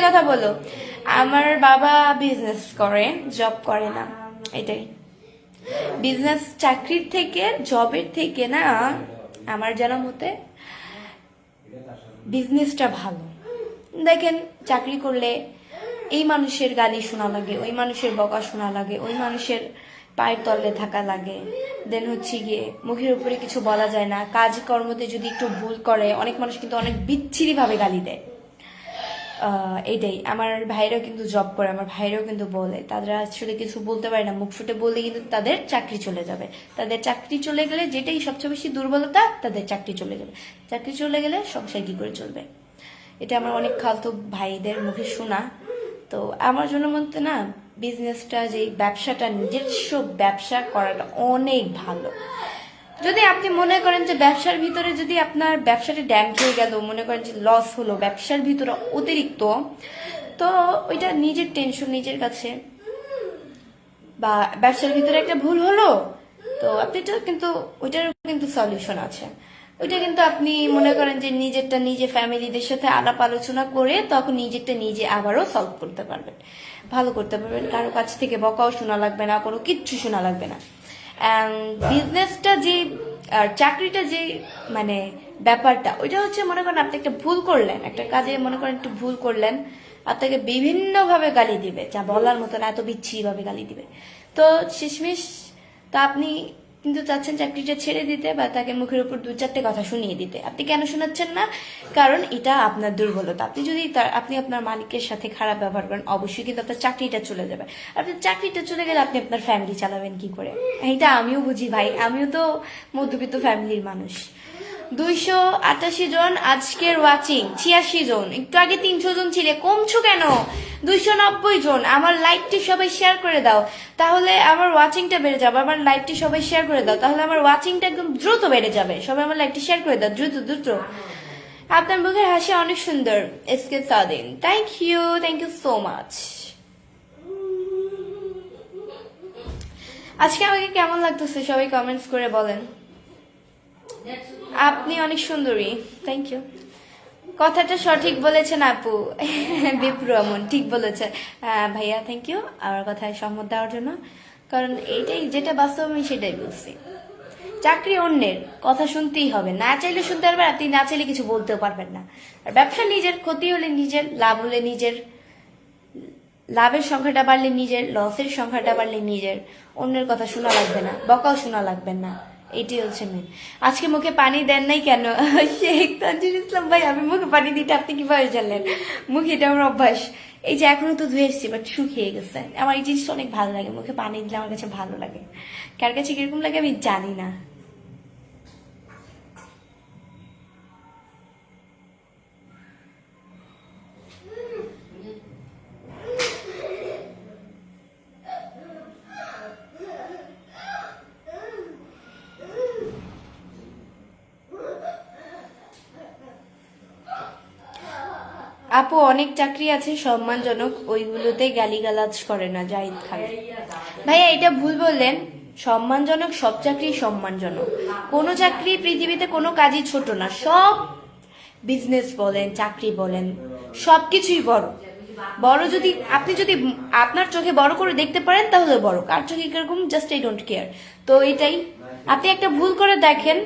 কথা বলো। আমার বাবা বিজনেস করে, জব করে না, এটাই। বিজনেস চাকরির থেকে, জবের থেকে না, আমার জানা মতে বিজনেসটা ভালো। দেখেন, চাকরি করলে এই মানুষের গালি শোনা লাগে, ওই মানুষের বকা শোনা লাগে, ওই মানুষের পায়ের তলে থাকা লাগে, দেন হচ্ছে গিয়ে মুখের উপরে কিছু বলা যায় না, কাজ কর্মতে যদি একটু ভুল করে অনেক মানুষ কিন্তু অনেক বিচ্ছিরি ভাবে গালি দেয়। এইটাই। আমার ভাইরাও কিন্তু জব করে, আমার ভাইরাও কিন্তু বলে তারা আসলে কিছু বলতে পারে না, মুখ ফুটে বললে কিন্তু তাদের চাকরি চলে যাবে। তাদের চাকরি চলে গেলে, যেটাই সবচেয়ে বেশি দুর্বলতা, তাদের চাকরি চলে যাবে। চাকরি চলে গেলে সংসার কি করে চলবে? এটা আমার অনেক খালতো ভাইদের মুখে শোনা। তো আমার জন্য মতে না, বিজনেসটা, যে ব্যবসাটা, নিজস্ব ব্যবসা করাটা অনেক ভালো। যদি আপনি মনে করেন যে ব্যবসার ভিতরে যদি আপনার ব্যবসাটা ড্যাম খেয়ে গেল, মনে করেন যে লস হলো ব্যবসার ভিতরে অতিরিক্ত, তো ওইটা নিজের টেনশন নিজের কাছে। বা ব্যবসার ভিতরে একটা ভুল হলো, তো আপনি তো কিন্তু ওইটার কিন্তু সলিউশন আছে। ওইটা কিন্তু আপনি মনে করেন যে নিজেরটা নিজে ফ্যামিলিদের সাথে আলাপ আলোচনা করে তখন নিজেরটা নিজে আবারও সলভ করতে পারবেন, ভালো করতে পারবেন। কারো কাছ থেকে বকাও শোনা লাগবে না, কোনো কিচ্ছু শোনা লাগবে না। বিজনেসটা যে, আর চাকরিটা যে মানে ব্যাপারটা, ওইটা হচ্ছে মনে করেন আপনি একটা ভুল করলেন, একটা কাজে মনে করেন একটু ভুল করলেন, আপনাকে বিভিন্নভাবে গালি দিবে, যা বলার মতো না, এত বিচ্ছিরি ভাবে গালি দিবে। তো শেষমেশ তো আপনি কিন্তু চাচ্ছেন চাকরিটা ছেড়ে দিতে বা তাকে মুখের উপর দু চারটে কথা শুনিয়ে দিতে। আপনি কেন শোনাচ্ছেন না? কারণ এটা আপনার দুর্বলতা। আপনি যদি আপনি আপনার মালিকের সাথে খারাপ ব্যবহার করেন, অবশ্যই কিন্তু আপনার চাকরিটা চলে যাবে। আপনার চাকরিটা চলে গেলে আপনি আপনার ফ্যামিলি চালাবেন কি করে? এটা আমিও বুঝি ভাই, আমিও তো মধ্যবিত্ত ফ্যামিলির মানুষ। 288 জন আজকের ওয়াচিং, 86 জন, একটু আগে 300 জন ছিলে, কমছো কেন? 290 জন। আমার লাইভটি সবাই শেয়ার করে দাও, তাহলে আমার ওয়াচিংটা বেড়ে যাবে। আমার লাইভটি সবাই শেয়ার করে দাও, তাহলে আমার ওয়াচিংটা একদম দ্রুত বেড়ে যাবে। সবাই আমার লাইভটি শেয়ার করে দাও, দ্রুত দ্রুত। আপনার মুখের হাসি অনেক সুন্দর, এসকে সাদিন। Thank you so much. আজকে আমাকে কেমন লাগতেছে সবাই কমেন্টস করে বলেন। আপনি অনেক সুন্দরী, থ্যাংক ইউ। কথাটা সঠিক বলেছেন আপু। বিপ্রু আমন ঠিক বলেছে ভাইয়া, থ্যাংক ইউ আমার কথায় সম্মত দেওয়ার জন্য। কারণ এইটাই যেটা বাস্তব, আমি সেটাই বলছি। চাকরি অন্যের কথা শুনতেই হবে, না চাইলে শুনতে পারবেন, আপনি না চাইলে কিছু বলতেও পারবেন না। আর ব্যবসা নিজের, ক্ষতি হলে নিজের, লাভ হলে নিজের, লাভের সংখ্যাটা বাড়লে নিজের, লসের সংখ্যাটা বাড়লে নিজের। অন্যের কথা শোনা লাগবে না, বকাও শোনা লাগবে না, এইটাই হচ্ছে মেন। আজকে মুখে পানি দেন নাই কেন? শেখ তানজির ইসলাম ভাই, আমি মুখে পানি দিতে আপনি কিভাবে জানলেন? মুখে এটা আমার অভ্যাস। এই যে এখনো তো ধুয়ে এসছি, বাট শুকিয়ে গেছে। আমার এই জিনিসটা অনেক ভালো লাগে, মুখে পানি দিলে আমার কাছে ভালো লাগে। কার কাছে কিরকম লাগে আমি জানি না। আপু, অনেক চাকরি আছে সম্মানজনক, ওইগুলোতে গালিগালাজ করে না জাহিদ খান। ভাইয়া এটা ভুল বললেন। সম্মানজনক সব চাকরি সম্মানজনক, কোনো চাকরি পৃথিবীতে কোনো কাজই ছোট না। সব বিজনেস বলেন, চাকরি বলেন, সবকিছুই বড়। বড় যদি আপনি যদি আপনার চোখে বড় করে দেখতে পারেন তাহলে বড়, কার চোখে কিরকম জাস্ট আই ডোন্ট কেয়ার। তো এটাই, আপনি একটা ভুল করে দেখেন,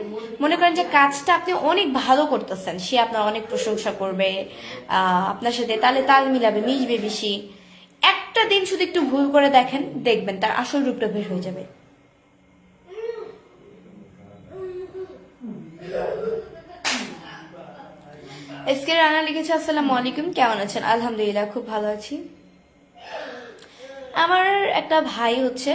মনে করেন যে কাজটা আপনি অনেক ভালো করতেছেন, সে আপনার অনেক প্রশংসা করবে, আপনার সাথে তালে তাল মিলাবে, মিশবে বেশি। একটা দিন শুধু একটু ভুল করে দেখেন, দেখবেন তার আসল রূপটা বের হয়ে যাবে। এসকে রানা লিখেছে, আসসালামু আলাইকুম, কেমন আছেন? আলহামদুলিল্লাহ, খুব ভালো আছি। আমার একটা ভাই হচ্ছে,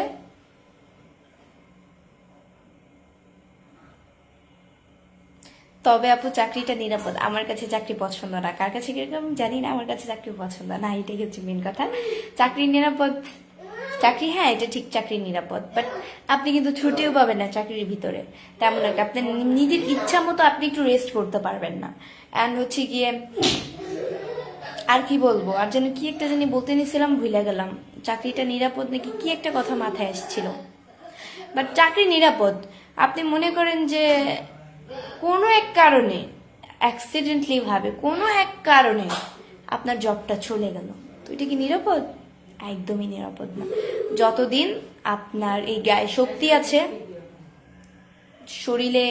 তবে আপু চাকরিটা নিরাপদ। আমার কাছে চাকরি পছন্দ না, কার কাছে কিরকম জানি না, আমার কাছে চাকরি পছন্দ না, এটাই হচ্ছে মেন কথা। চাকরি নিরাপদ, চাকরি হ্যাঁ এটা ঠিক, চাকরি নিরাপদ, বাট আপনি কিন্তু ছুটিও পাবেন না চাকরির ভিতরে তেমন একটা। আপনি নিজের ইচ্ছা মতো আপনি একটু রেস্ট করতে পারবেন না। অ্যান্ড হচ্ছে গিয়ে আর কি বলবো, আর যেন কি একটা জানি বলতে নিয়েছিলাম, ভুলে গেলাম। চাকরিটা নিরাপদ নাকি কি একটা কথা মাথায় আসছিল, বাট চাকরি নিরাপদ। আপনি মনে করেন যে কোনো এক কারণে, অ্যাক্সিডেন্টলি ভাবে কোনো এক কারণে আপনার জবটা চলে গেল, তো এটা কি নিরাপদ? একদমই নিরাপদ না। যতদিন আপনার এই গায়ে শক্তি আছে, শরীরে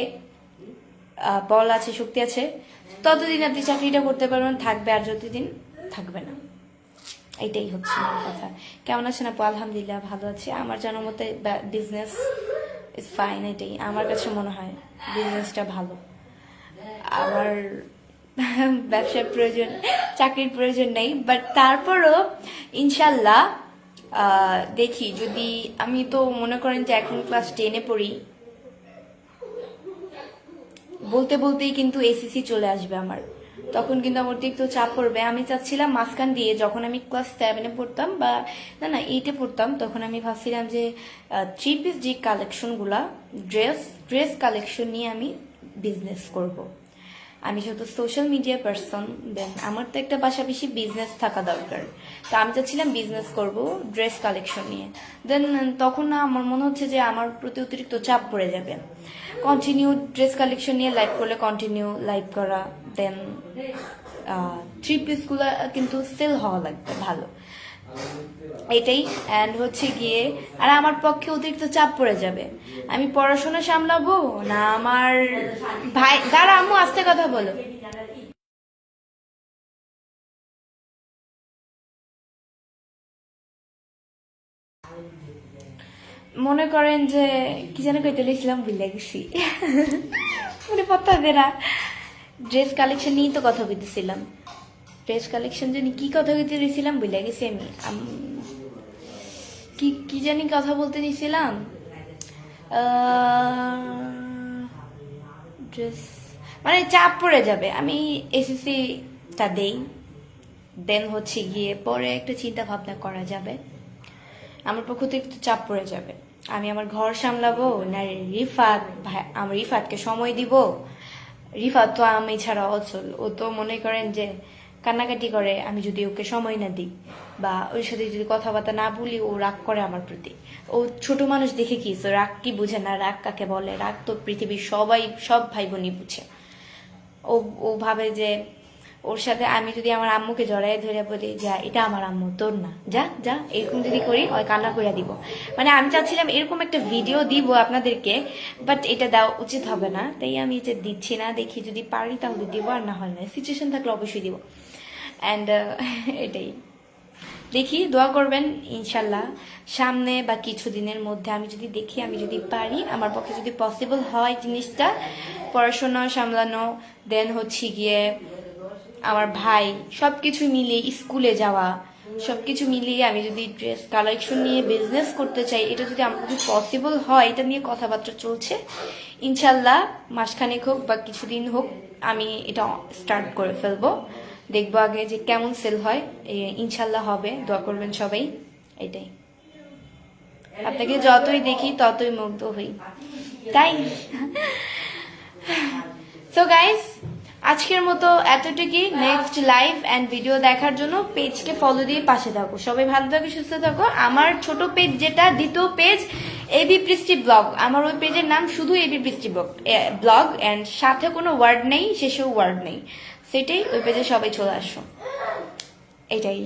বল আছে, শক্তি আছে, ততদিন আপনি চাকরিটা করতে পারবেন, থাকবে, আর যতদিন থাকবে না। এটাই হচ্ছে আমার কথা। কেমন আছেন আপু? আলহামদুলিল্লাহ ভালো আছি। আমার জানার মতে বিজনেস ইজ ফাইন, এটাই আমার কাছে মনে হয়, বিজনেসটা ভালো। আমার ব্যবসার প্রয়োজন, চাকরির প্রয়োজন নেই, বাট তারপরও ইনশাল্লাহ দেখি যদি, আমি তো মনে করেন যে এখন ক্লাস 10-এ পড়ি, বলতে বলতেই কিন্তু এসিসি চলে আসবে আমার, তখন কিন্তু আমার অতিরিক্ত চাপ পড়বে। আমি চাচ্ছিলাম মাঝখান দিয়ে, যখন আমি ক্লাস 7-এ পড়তাম বা না 8-এ পড়তাম, তখন আমি ভাবছিলাম যে 3 পিস যে কালেকশনগুলা, ড্রেস কালেকশন নিয়ে আমি বিজনেস করব। আমি যেহেতু সোশ্যাল মিডিয়া পার্সন, দেন আমার তো একটা পাশাপাশি বিজনেস থাকা দরকার। তো আমি চাচ্ছিলাম বিজনেস করব ড্রেস কালেকশন নিয়ে। দেন তখন না আমার মনে হচ্ছে যে আমার প্রতি অতিরিক্ত চাপ পড়ে যাবে। কন্টিনিউ ড্রেস কালেকশন নিয়ে লাইভ করলে কন্টিনিউ লাইভ করা, দেন 3 পিসগুলো কিন্তু সেল হওয়া লাগবে ভালো, এটাই। অ্যান্ড হচ্ছে গিয়ে আর আমার পক্ষে অতিরিক্ত চাপ পড়ে যাবে। আমি পড়াশোনা সামলাবো না আমার ভাই, দাঁড়া আম্মু আস্তে কথা বলো। মনে করেন যে কি যেন কইতে লিখলাম, ভুলে গেছি। মানে পত্তা দেনা, ড্রেস কালেকশন নিয়েই তো কথা বলতেছিলাম। ড্রেস কালেকশন জানি কি কথা বলতে দিয়েছিলাম, ভুলে গেছি আমি। কি কি জানি কথা বলতে দিয়েছিলাম, ড্রেস মানে চাপ পড়ে যাবে। আমি এসএসসিটা দেই, দেন হচ্ছে গিয়ে পরে একটা চিন্তা ভাবনা করা যাবে। আমার পক্ষ থেকে একটু চাপ পড়ে যাবে। আমি আমার ঘর সামলাবো না রিফাত ভাই, আমার রিফাতকে সময় দিব। রিফাত তো আমি ছাড়া অচল, ও তো মনে করেন যে কান্নাকাটি করে আমি যদি ওকে সময় না দিই বা ওর সাথে যদি কথাবার্তা না বলি, ও রাগ করে আমার প্রতি। ও ছোট মানুষ দেখে কি, রাগ কি বুঝে না, রাগ কাকে বলে? রাগ তো পৃথিবীর সব ভাই বোনই বুঝে। ও ও ভাবে যে ওর সাথে আমি যদি আমার আম্মুকে জড়াই ধরে বলি যা এটা আমার আম্মু, তোর না, যা যা, এরকম যদি করি ওই কান্না করে দিব। মানে আমি চাচ্ছিলাম এরকম একটা ভিডিও দিব আপনাদেরকে, বাট এটা দেওয়া উচিত হবে না, তাই আমি এটা দিচ্ছি না। দেখি যদি পারি তাহলে দিব, আর না হয় না, সিচুয়েশন থাকলে অবশ্যই দিব। অ্যান্ড এটাই, দেখি দোয়া করবেন ইনশাল্লাহ সামনে বা কিছুদিনের মধ্যে আমি যদি দেখি, আমি যদি পারি, আমার পক্ষে যদি পসিবল হয় জিনিসটা, পড়াশোনা সামলানো, দেন হচ্ছে গিয়ে আমার ভাই, সবকিছু মিলিয়ে স্কুলে যাওয়া, সবকিছু মিলিয়ে আমি যদি ড্রেস কালেকশন নিয়ে বিজনেস করতে চাই, এটা যদি আমার কাছে পসিবল হয়, এটা নিয়ে কথাবার্তা চলছে। ইনশাল্লাহ মাসখানেক হোক বা কিছুদিন হোক, আমি এটা স্টার্ট করে ফেলবো। দেখবো আগে যে কেমন সেল হয়, ইনশাল্লাহ হবে, দোয়া করবেন সবাই। এটাই, আপনাকে যতই দেখি ততই মুগ্ধ হই, তাই। সো গাইস, আজকের মতো এতটুকুই। নেক্সট লাইভ অ্যান্ড ভিডিও দেখার জন্য পেজকে ফলো দিয়ে পাশে থাকো। সবাই ভালো থাকো, সুস্থ থাকো। আমার ছোট পেজ যেটা, দ্বিতীয় পেজ এবি বৃষ্টি ব্লগ, আমার ওই পেজের নাম শুধু এবি বৃষ্টি ব্লগ, অ্যান্ড সাথে কোনো ওয়ার্ড নেই, শেষেও ওয়ার্ড নেই, সেটাই। ওই পেজে সবাই চলে আসো, এটাই।